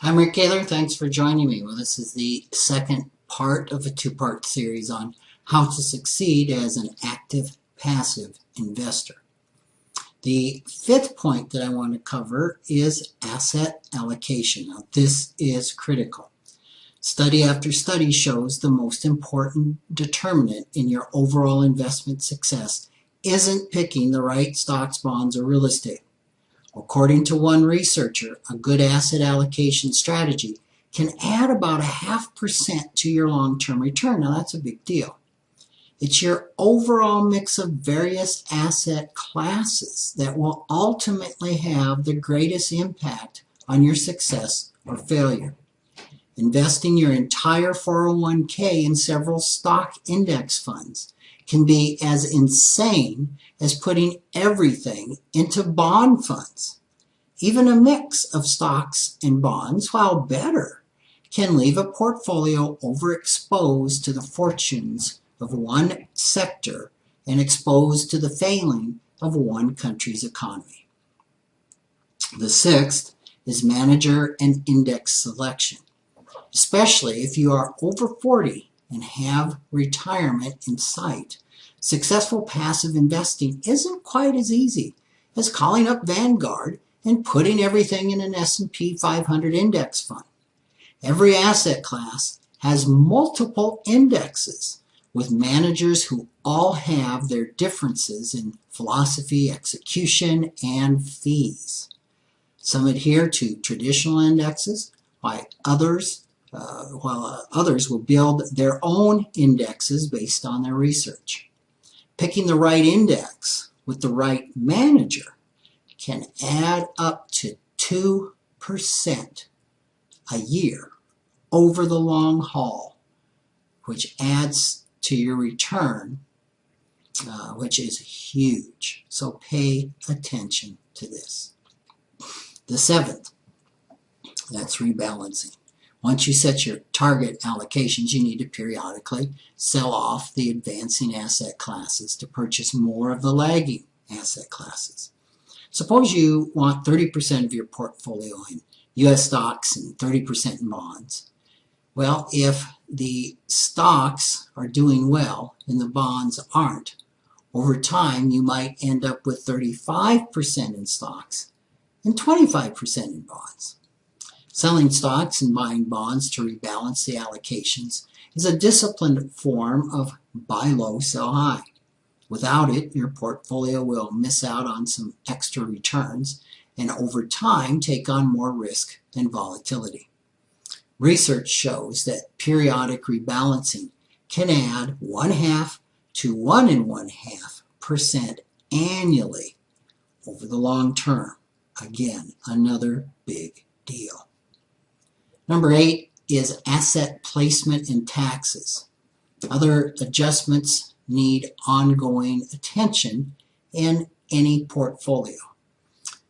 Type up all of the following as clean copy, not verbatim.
I'm Rick Gaylor. Thanks for joining me. Well, this is the second part of a two-part series on how to succeed as an active passive investor. The fifth point that I want to cover is asset allocation. Now, this is critical. Study after study shows the most important determinant in your overall investment success isn't picking the right stocks, bonds, or real estate. According to one researcher, a good asset allocation strategy can add about 0.5% to your long-term return. Now, that's a big deal. It's your overall mix of various asset classes that will ultimately have the greatest impact on your success or failure. Investing your entire 401k in several stock index funds can be as insane as putting everything into bond funds. Even a mix of stocks and bonds, while better, can leave a portfolio overexposed to the fortunes of one sector and exposed to the failing of one country's economy. The sixth is manager and index selection. Especially if you are over 40 and have retirement in sight, successful passive investing isn't quite as easy as calling up Vanguard and putting everything in an S&P 500 index fund. Every asset class has multiple indexes with managers who all have their differences in philosophy, execution, and fees. Some adhere to traditional indexes, while others will build their own indexes based on their research. Picking the right index with the right manager can add up to 2% a year over the long haul, which adds to your return, which is huge. So pay attention to this. The seventh, that's rebalancing. Once you set your target allocations, you need to periodically sell off the advancing asset classes to purchase more of the lagging asset classes. Suppose you want 30% of your portfolio in U.S. stocks and 30% in bonds. Well, if the stocks are doing well and the bonds aren't, over time you might end up with 35% in stocks and 25% in bonds. Selling stocks and buying bonds to rebalance the allocations is a disciplined form of buy low, sell high. Without it, your portfolio will miss out on some extra returns and over time take on more risk and volatility. Research shows that periodic rebalancing can add 0.5 to 1.5% annually over the long term. Again, another big deal. Number 8 is asset placement and taxes. Other adjustments need ongoing attention in any portfolio.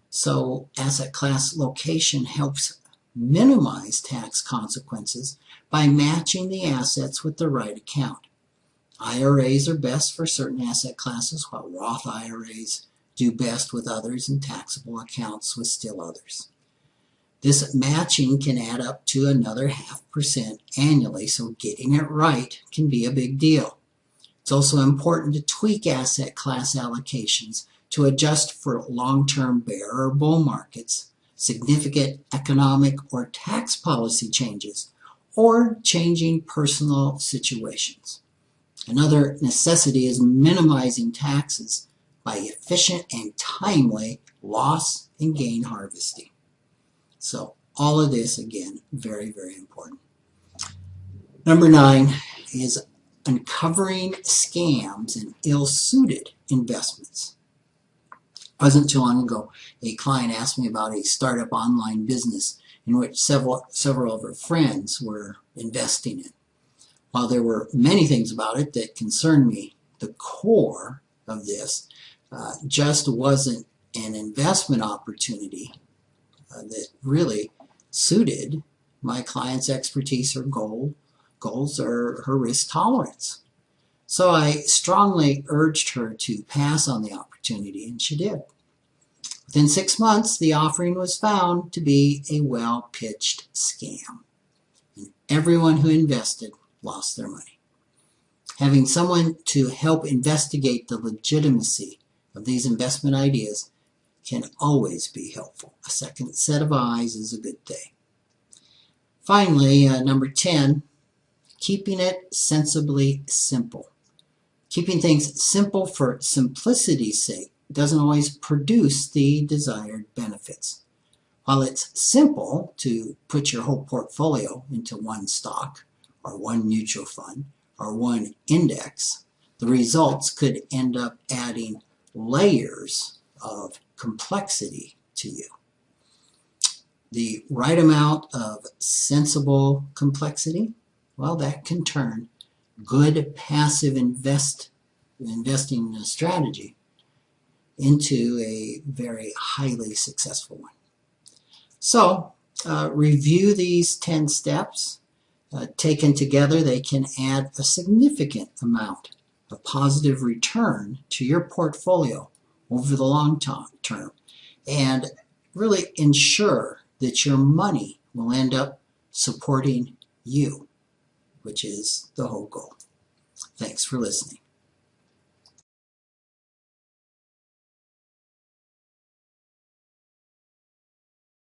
So asset class location helps minimize tax consequences by matching the assets with the right account. IRAs are best for certain asset classes, while Roth IRAs do best with others and taxable accounts with still others. This matching can add up to another 0.5% annually, so getting it right can be a big deal. It's also important to tweak asset class allocations to adjust for long-term bear or bull markets, significant economic or tax policy changes, or changing personal situations. Another necessity is minimizing taxes by efficient and timely loss and gain harvesting. So all of this, again, very, very important. Number 9 is uncovering scams and ill-suited investments. It wasn't too long ago, a client asked me about a startup online business in which several of her friends were investing in. While there were many things about it that concerned me, the core of this just wasn't an investment opportunity that really suited my client's expertise or goals or her risk tolerance. So I strongly urged her to pass on the opportunity, and she did. Within 6 months, the offering was found to be a well-pitched scam, and everyone who invested lost their money. Having someone to help investigate the legitimacy of these investment ideas can always be helpful. A second set of eyes is a good thing. Finally, number 10, keeping it sensibly simple. Keeping things simple for simplicity's sake doesn't always produce the desired benefits. While it's simple to put your whole portfolio into one stock or one mutual fund or one index, the results could end up adding layers of complexity to you. The right amount of sensible complexity, well, that can turn good passive investing strategy into a very highly successful one. So, review these 10 steps. Taken together, they can add a significant amount of positive return to your portfolio over the long term and really ensure that your money will end up supporting you, which is the whole goal. Thanks for listening.